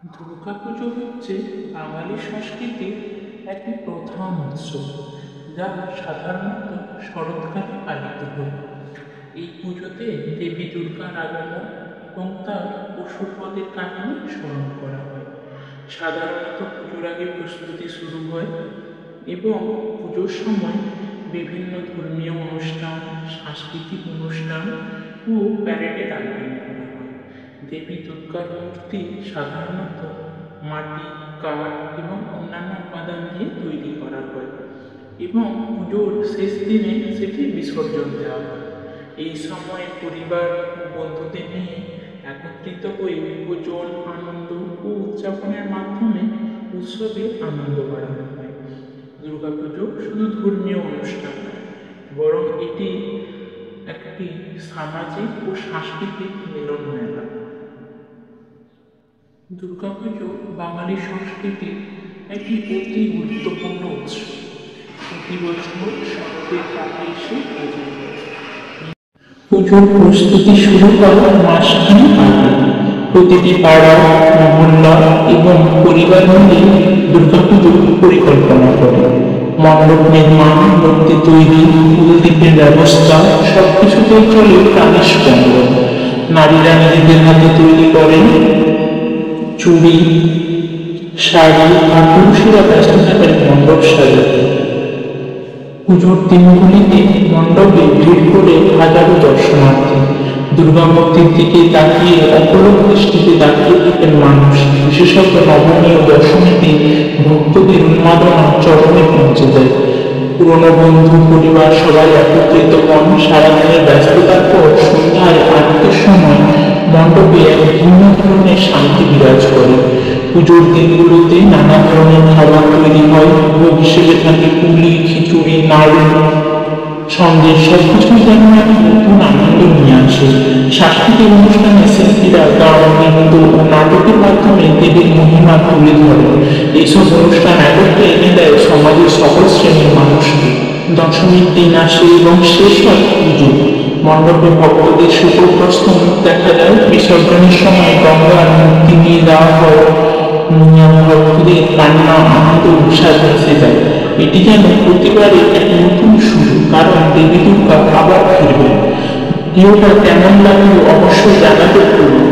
দুর্গাপুজো হচ্ছে বাঙালি সংস্কৃতির একটি প্রধান উৎসব, যা সাধারণত শরৎকালে পালিত হয়। এই পুজোতে দেবী দুর্গার আগমন এবং তার অসুরবধের কাহিনী স্মরণ করা হয়। সাধারণত পুজোর আগে প্রস্তুতি শুরু হয় এবং পুজোর সময় বিভিন্ন ধর্মীয় অনুষ্ঠান, সাংস্কৃতিক অনুষ্ঠান ও প্যারেডের আয়োজন করা হয়। দেবী দুর্গার মূর্তি সাধারণত মাটি, কাঠ এবং অন্যান্য উপাদান দিয়ে তৈরি করা হয় এবং পুজোর শেষ দিনে সেটি বিসর্জন দেওয়া হয়। এই সময় পরিবার ও বন্ধুদের নিয়ে একত্রিত হয়ে ভোজন, আনন্দ ও উদযাপনের মাধ্যমে উৎসবের আনন্দ বাড়ানো হয়। দুর্গাপুজো শুধু ধর্মীয় অনুষ্ঠান নয়, বরং এটি একটি সামাজিক ও সাংস্কৃতিক মিলন মেলা। দুর্গাপুজো বাঙালি সংস্কৃতির একটি অতি গুরুত্বপূর্ণ উৎসব। প্রতি বছর শরতের রাতে এসে পুজো হয়। পুজোর প্রস্তুতি শুরু হয় মাসখানেক আগে। প্রতিটি পাড়া, মহল্লা এবং পরিবার মিলে দুর্গাপুজোর পরিকল্পনা করে। মণ্ডপ নির্মাণ, মূর্তি তৈরি, ফুলদীপের ব্যবস্থা সবকিছুতেই চলে প্রাণের স্পন্দন। নারীরা নিজেদের হাতে তৈরি করেন চুড়ি, শাড়ি, আর পুরুষেরা ব্যস্ত থাকেন মণ্ডপ সাজাতে। পুজোর দিনগুলিতে মণ্ডপে ভিড় করে হাজারো দর্শনার্থী। দুর্গা মূর্তির দিকে তাকিয়ে অপলক দৃষ্টিতে তাকিয়ে থাকেন মানুষ। বিশেষত নবমী ও দশমীর দিন ভক্তদের উন্মাদনা চরমে পৌঁছে যায়। পুরনো বন্ধু, পরিবার সবাই একত্রিত হন। সারাদিনের ব্যস্ততার পর সন্ধ্যায় আরতির সময় মণ্ডপে এক ভিন্ন ধরনের শান্তি বিরাজ করে। পুজোর দিনগুলোতে নানা ধরনের খাবার তৈরি হয়। ভোগ হিসেবে থাকে পুলি, খিচুড়ি, নাড়ু, সন্দেশ, সবকিছুই যেন এক নতুন আনন্দ নিয়ে আসে। সাংস্কৃতিক অনুষ্ঠানে শিল্পীরা গান, নৃত্য ও নাটকের মাধ্যমে দেবীর মহিমা তুলে ধরে। এইসব অনুষ্ঠান একত্রে এনে দেয় সমাজের সকল শ্রেণীর মানুষকে। দশমীর দিন আসে এবং শেষ হয় পুজো। মণ্ডপে ভক্তদের শোকগ্রস্ত মুখ দেখা যায়। বিসর্জনের সময় গঙ্গার মূর্তি নিয়ে যাওয়া হয়। ভক্তদের কান্না, আনন্দ, উৎসাহ ভেসে যায়। এটি যেন প্রতিবারের এক নতুন শুরু, কারণ দেবী দুর্গা আবার ফিরবেন। ভিডিওটা কেমন লাগলো অবশ্যই জানাতে ভুলবেন না।